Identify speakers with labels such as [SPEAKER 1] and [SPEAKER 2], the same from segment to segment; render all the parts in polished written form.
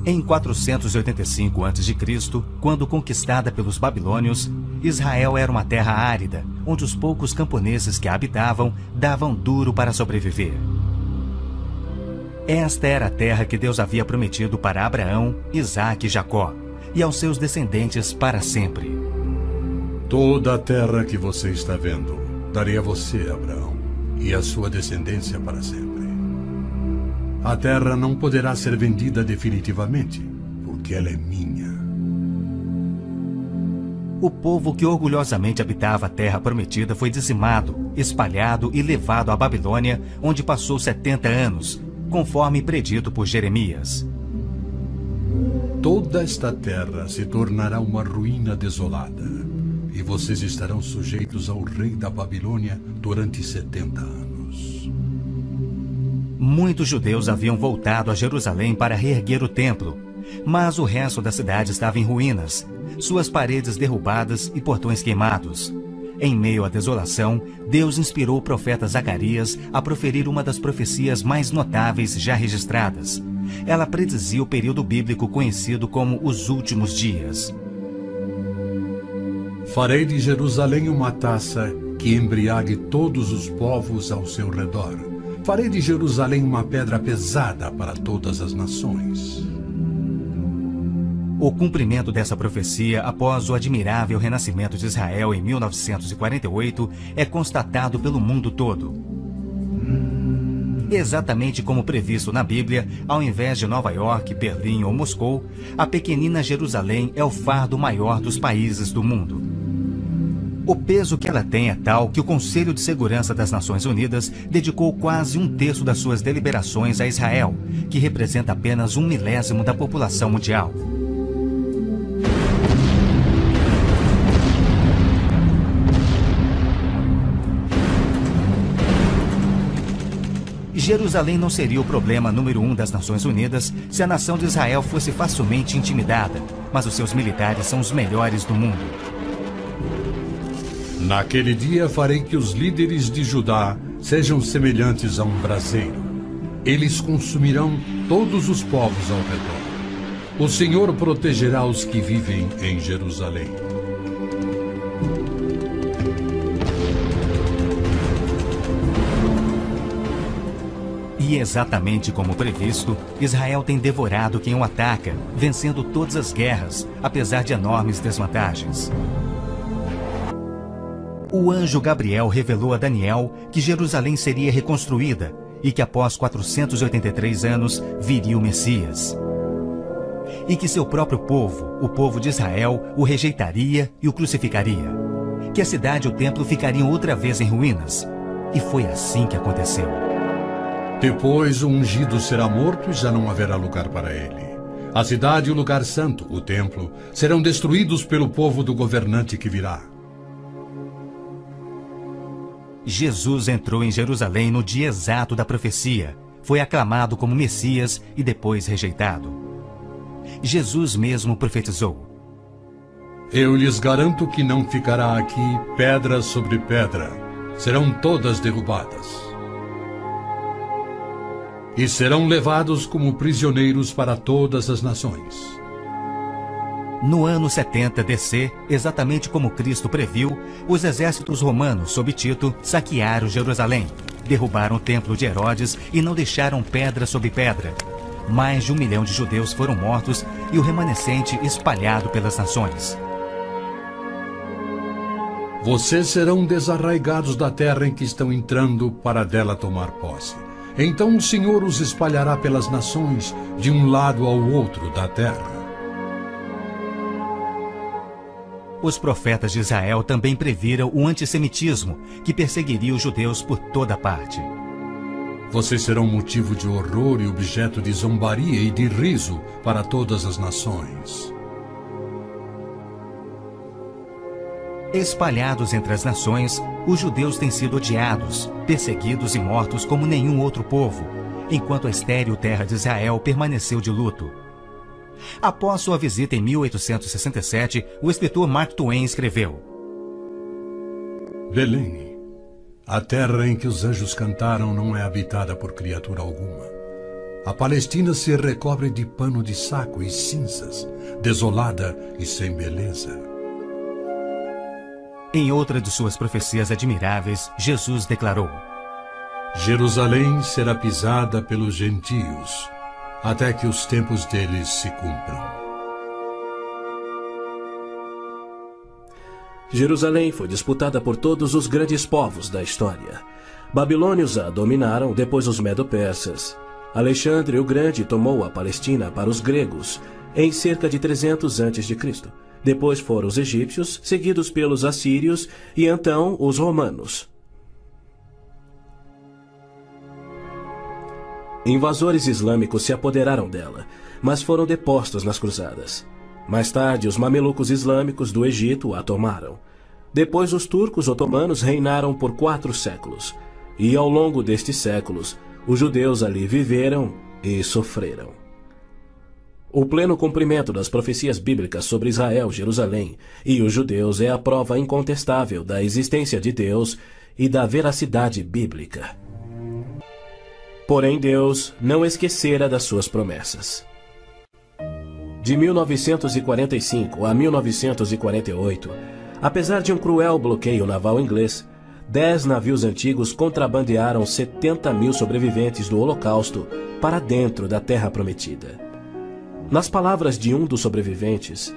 [SPEAKER 1] Em 485 a.C., quando conquistada pelos babilônios, Israel era uma terra árida, onde os poucos camponeses que a habitavam davam duro para sobreviver. Esta era a terra que Deus havia prometido para Abraão, Isaque e Jacó, e aos seus descendentes para sempre.
[SPEAKER 2] Toda a terra que você está vendo, darei a você, Abraão, e a sua descendência para sempre. A terra não poderá ser vendida definitivamente, porque ela é minha.
[SPEAKER 1] O povo que orgulhosamente habitava a terra prometida foi dizimado, espalhado e levado à Babilônia, onde passou 70 anos, conforme predito por Jeremias.
[SPEAKER 2] Toda esta terra se tornará uma ruína desolada, e vocês estarão sujeitos ao rei da Babilônia durante 70 anos.
[SPEAKER 1] Muitos judeus haviam voltado a Jerusalém para reerguer o templo, mas o resto da cidade estava em ruínas, suas paredes derrubadas e portões queimados. Em meio à desolação, Deus inspirou o profeta Zacarias a proferir uma das profecias mais notáveis já registradas. Ela predizia o período bíblico conhecido como os últimos dias.
[SPEAKER 2] Farei de Jerusalém uma taça que embriague todos os povos ao seu redor. Farei de Jerusalém uma pedra pesada para todas as nações.
[SPEAKER 1] O cumprimento dessa profecia após o admirável renascimento de Israel em 1948 é constatado pelo mundo todo. Exatamente como previsto na Bíblia, ao invés de Nova York, Berlim ou Moscou, a pequenina Jerusalém é o fardo maior dos países do mundo. O peso que ela tem é tal que o Conselho de Segurança das Nações Unidas dedicou quase 1/3 das suas deliberações a Israel, que representa apenas 1/1000 da população mundial. Jerusalém não seria o problema número 1 das Nações Unidas se a nação de Israel fosse facilmente intimidada, mas os seus militares são os melhores do mundo.
[SPEAKER 2] Naquele dia farei que os líderes de Judá sejam semelhantes a um braseiro. Eles consumirão todos os povos ao redor. O Senhor protegerá os que vivem em Jerusalém.
[SPEAKER 1] E exatamente como previsto, Israel tem devorado quem o ataca, vencendo todas as guerras, apesar de enormes desvantagens. O anjo Gabriel revelou a Daniel que Jerusalém seria reconstruída e que após 483 anos viria o Messias. E que seu próprio povo, o povo de Israel, o rejeitaria e o crucificaria. Que a cidade e o templo ficariam outra vez em ruínas. E foi assim que aconteceu.
[SPEAKER 2] Depois o ungido será morto e já não haverá lugar para ele. A cidade e o lugar santo, o templo, serão destruídos pelo povo do governante que virá.
[SPEAKER 1] Jesus entrou em Jerusalém no dia exato da profecia, foi aclamado como Messias e depois rejeitado. Jesus mesmo profetizou:
[SPEAKER 2] Eu lhes garanto que não ficará aqui pedra sobre pedra, serão todas derrubadas. E serão levados como prisioneiros para todas as nações.
[SPEAKER 1] No ano 70 DC, exatamente como Cristo previu, os exércitos romanos sob Tito saquearam Jerusalém, derrubaram o templo de Herodes e não deixaram pedra sobre pedra. Mais de 1 milhão de judeus foram mortos e o remanescente espalhado pelas nações.
[SPEAKER 2] Vocês serão desarraigados da terra em que estão entrando para dela tomar posse. Então o Senhor os espalhará pelas nações, de um lado ao outro da terra.
[SPEAKER 1] Os profetas de Israel também previram o antissemitismo, que perseguiria os judeus por toda parte.
[SPEAKER 2] Vocês serão motivo de horror e objeto de zombaria e de riso para todas as nações.
[SPEAKER 1] Espalhados entre as nações, os judeus têm sido odiados, perseguidos e mortos como nenhum outro povo, enquanto a estéril terra de Israel permaneceu de luto. Após sua visita em 1867, o escritor Mark Twain escreveu:
[SPEAKER 2] Belém, a terra em que os anjos cantaram não é habitada por criatura alguma. A Palestina se recobre de pano de saco e cinzas, desolada e sem beleza.
[SPEAKER 1] Em outra de suas profecias admiráveis, Jesus declarou:
[SPEAKER 2] Jerusalém será pisada pelos gentios, até que os tempos deles se cumpram.
[SPEAKER 3] Jerusalém foi disputada por todos os grandes povos da história. Babilônios a dominaram, depois os medo-persas. Alexandre o Grande tomou a Palestina para os gregos em cerca de 300 a.C. Depois foram os egípcios, seguidos pelos assírios e então os romanos. Invasores islâmicos se apoderaram dela, mas foram depostos nas cruzadas. Mais tarde, os mamelucos islâmicos do Egito a tomaram. Depois, os turcos otomanos reinaram por 4 séculos. E ao longo destes séculos, os judeus ali viveram e sofreram. O pleno cumprimento das profecias bíblicas sobre Israel, Jerusalém e os judeus é a prova incontestável da existência de Deus e da veracidade bíblica. Porém, Deus não esquecera das suas promessas. De 1945 a 1948, apesar de um cruel bloqueio naval inglês, 10 navios antigos contrabandearam 70.000 sobreviventes do Holocausto para dentro da Terra Prometida. Nas palavras de um dos sobreviventes,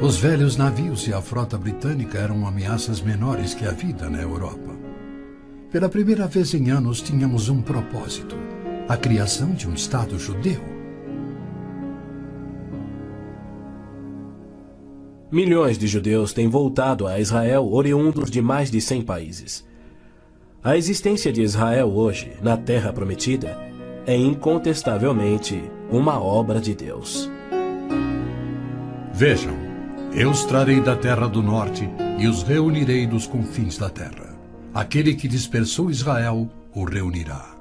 [SPEAKER 2] os velhos navios e a frota britânica eram ameaças menores que a vida na Europa. Pela primeira vez em anos tínhamos um propósito: a criação de um Estado judeu.
[SPEAKER 3] milhões de judeus têm voltado a Israel oriundos de mais de 100 países. A existência de Israel hoje, na Terra Prometida, é incontestavelmente uma obra de Deus.
[SPEAKER 2] Vejam, eu os trarei da terra do norte e os reunirei dos confins da terra. Aquele que dispersou Israel o reunirá.